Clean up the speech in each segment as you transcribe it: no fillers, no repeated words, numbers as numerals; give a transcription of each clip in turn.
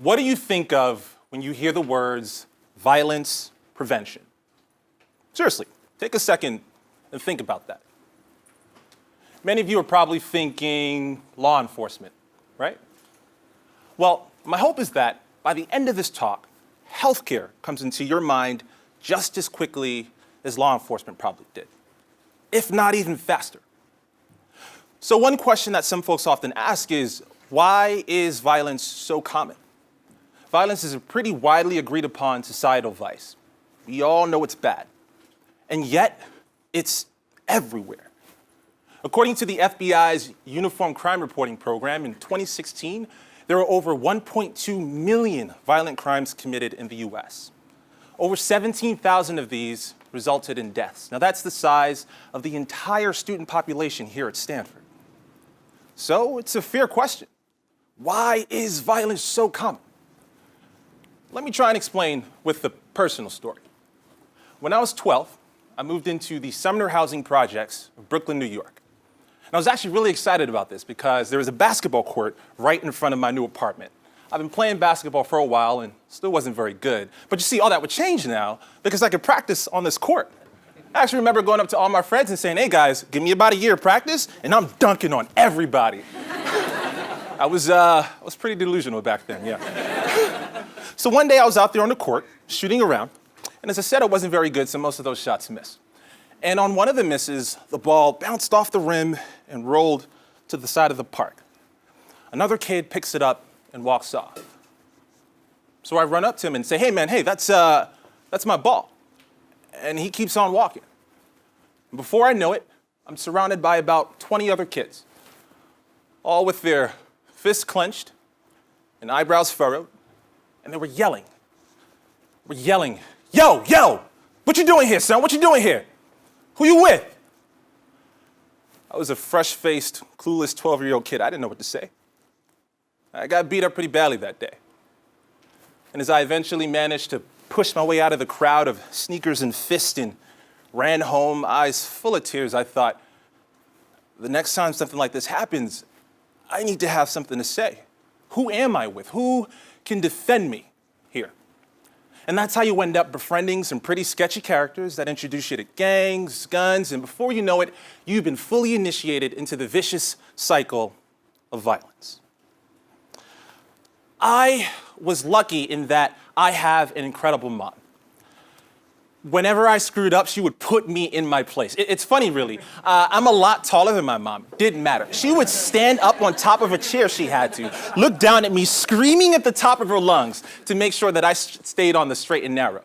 What do you think of when you hear the words violence prevention? Seriously, take a second and think about that. Many of you are probably thinking law enforcement, right? Well, my hope is that by the end of this talk, healthcare comes into your mind just as quickly as law enforcement probably did, if not even faster. So one question that some folks often ask is, why is violence so common? Violence is a pretty widely agreed upon societal vice. We all know it's bad, and yet it's everywhere. According to the FBI's Uniform Crime Reporting Program, in 2016, there were over 1.2 million violent crimes committed in the US. Over 17,000 of these resulted in deaths. Now that's the size of the entire student population here at Stanford. So it's a fair question. Why is violence so common? Let me try and explain with a personal story. When I was 12, I moved into the Sumner housing projects of Brooklyn, New York. And I was actually really excited about this because there was a basketball court right in front of my new apartment. I've been playing basketball for a while and still wasn't very good. But you see, all that would change now because I could practice on this court. I actually remember going up to all my friends and saying, hey guys, give me about a year of practice and I'm dunking on everybody. I was pretty delusional back then, yeah. So one day I was out there on the court shooting around. And as I said, I wasn't very good, so most of those shots missed. And on one of the misses, the ball bounced off the rim and rolled to the side of the park. Another kid picks it up and walks off. So I run up to him and say, hey man, hey, that's my ball. And he keeps on walking. And before I know it, I'm surrounded by about 20 other kids, all with their fists clenched and eyebrows furrowed, and they were yelling. Yo, what you doing here, son? What you doing here? Who you with? I was a fresh-faced, clueless 12-year-old kid. I didn't know what to say. I got beat up pretty badly that day. And as I eventually managed to push my way out of the crowd of sneakers and fists and ran home, eyes full of tears, I thought, the next time something like this happens, I need to have something to say. Who am I with? Who can defend me here? And that's how you end up befriending some pretty sketchy characters that introduce you to gangs, guns, and before you know it, you've been fully initiated into the vicious cycle of violence. I was lucky in that I have an incredible mom. Whenever I screwed up, she would put me in my place. It's funny, really. I'm a lot taller than my mom. Didn't matter. She would stand up on top of a chair she had to, look down at me, screaming at the top of her lungs to make sure that I stayed on the straight and narrow.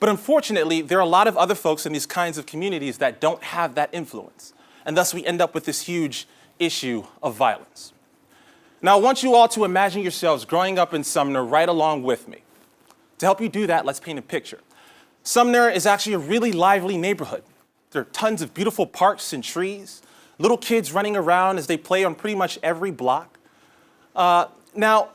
But unfortunately, there are a lot of other folks in these kinds of communities that don't have that influence. And thus we end up with this huge issue of violence. Now, I want you all to imagine yourselves growing up in Sumner right along with me. To help you do that, let's paint a picture. Sumner is actually a really lively neighborhood. There are tons of beautiful parks and trees, little kids running around as they play on pretty much every block. Now,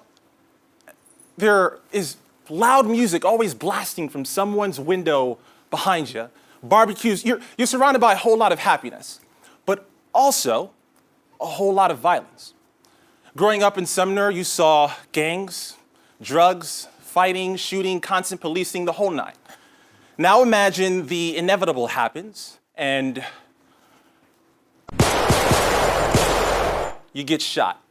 there is loud music always blasting from someone's window behind you, barbecues. You're surrounded by a whole lot of happiness, but also a whole lot of violence. Growing up in Sumner, you saw gangs, drugs, fighting, shooting, constant policing, the whole nine. Now imagine the inevitable happens and you get shot.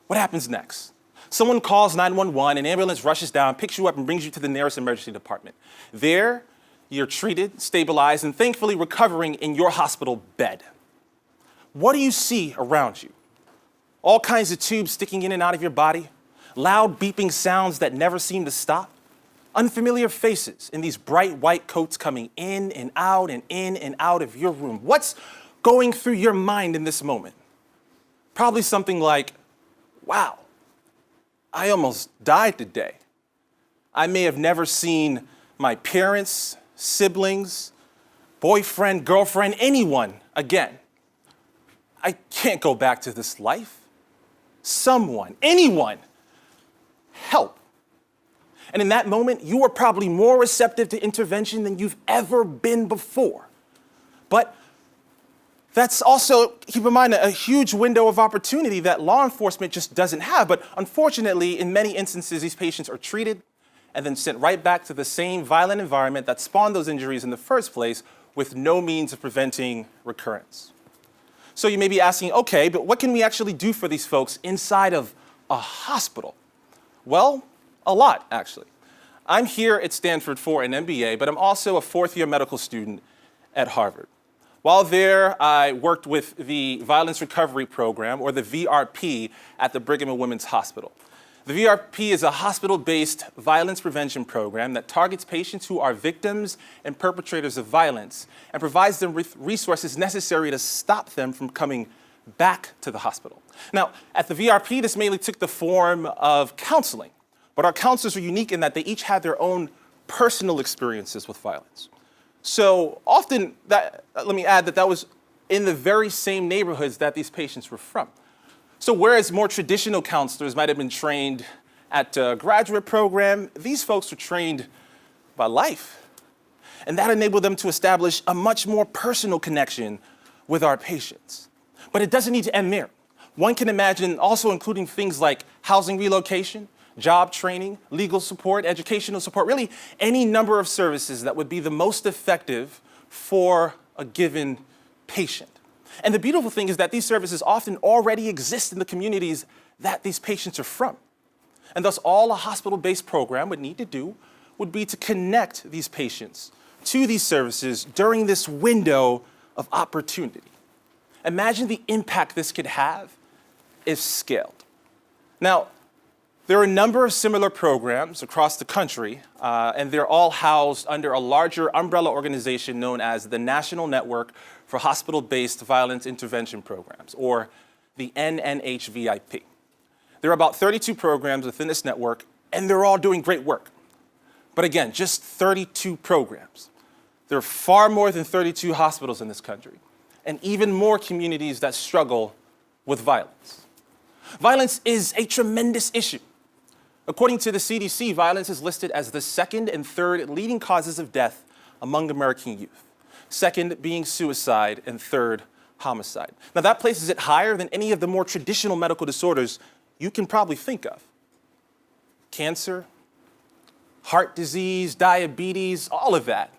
What happens next? Someone calls 911, an ambulance rushes down, picks you up and brings you to the nearest emergency department. There, you're treated, stabilized, and thankfully recovering in your hospital bed. What do you see around you? All kinds of tubes sticking in and out of your body, loud beeping sounds that never seem to stop. Unfamiliar faces in these bright white coats coming in and out and in and out of your room. What's going through your mind in this moment? Probably something like, wow, I almost died today. I may have never seen my parents, siblings, boyfriend, girlfriend, anyone again. I can't go back to this life. Someone, anyone, help. And in that moment, you are probably more receptive to intervention than you've ever been before. But That's also, keep in mind, a huge window of opportunity that law enforcement just doesn't have. But unfortunately, in many instances, these patients are treated and then sent right back to the same violent environment that spawned those injuries in the first place with no means of preventing recurrence. So you may be asking, okay, but what can we actually do for these folks inside of a hospital? Well, a lot, actually. I'm here at Stanford for an MBA, but I'm also a fourth-year medical student at Harvard. While there, I worked with the Violence Recovery Program, or the VRP, at the Brigham and Women's Hospital. The VRP is a hospital-based violence prevention program that targets patients who are victims and perpetrators of violence and provides them with resources necessary to stop them from coming back to the hospital. Now, at the VRP, this mainly took the form of counseling, but our counselors are unique in that they each had their own personal experiences with violence. So often, let me add that was in the very same neighborhoods that these patients were from. So whereas more traditional counselors might have been trained at a graduate program, these folks were trained by life. And that enabled them to establish a much more personal connection with our patients. But it doesn't need to end there. One can imagine also including things like housing relocation, job training, legal support, educational support, really any number of services that would be the most effective for a given patient. And the beautiful thing is that these services often already exist in the communities that these patients are from. And thus all a hospital-based program would need to do would be to connect these patients to these services during this window of opportunity. Imagine the impact this could have if scaled. Now, there are a number of similar programs across the country, and they're all housed under a larger umbrella organization known as the National Network for Hospital-Based Violence Intervention Programs, or the NNHVIP. There are about 32 programs within this network, and they're all doing great work. But again, just 32 programs. There are far more than 32 hospitals in this country, and even more communities that struggle with violence. Violence is a tremendous issue. According to the CDC, violence is listed as the second and third leading causes of death among American youth. Second being suicide, and third, homicide. Now that places it higher than any of the more traditional medical disorders you can probably think of. Cancer, heart disease, diabetes, all of that.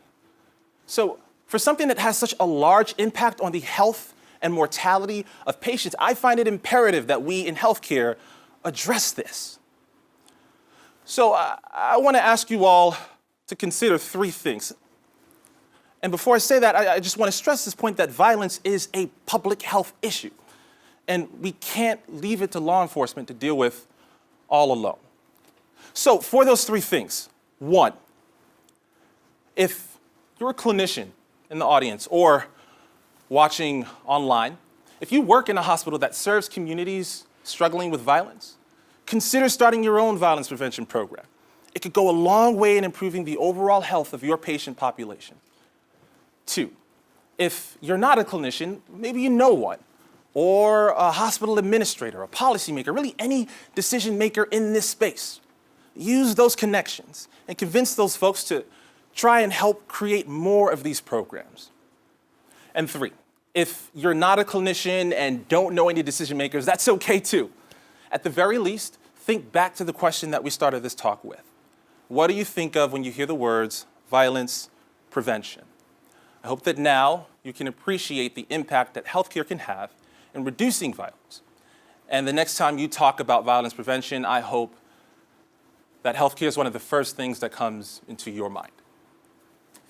So for something that has such a large impact on the health and mortality of patients, I find it imperative that we in healthcare address this. So I want to ask you all to consider three things. And before I say that, I just want to stress this point that violence is a public health issue. And we can't leave it to law enforcement to deal with all alone. So for those three things, one, if you're a clinician in the audience or watching online, if you work in a hospital that serves communities struggling with violence, consider starting your own violence prevention program. It could go a long way in improving the overall health of your patient population. Two, if you're not a clinician, maybe you know one, or a hospital administrator, a policymaker, really any decision maker in this space. Use those connections and convince those folks to try and help create more of these programs. And three, if you're not a clinician and don't know any decision makers, that's okay too. At the very least, think back to the question that we started this talk with. What do you think of when you hear the words violence prevention? I hope that now you can appreciate the impact that healthcare can have in reducing violence. And the next time you talk about violence prevention, I hope that healthcare is one of the first things that comes into your mind.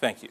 Thank you.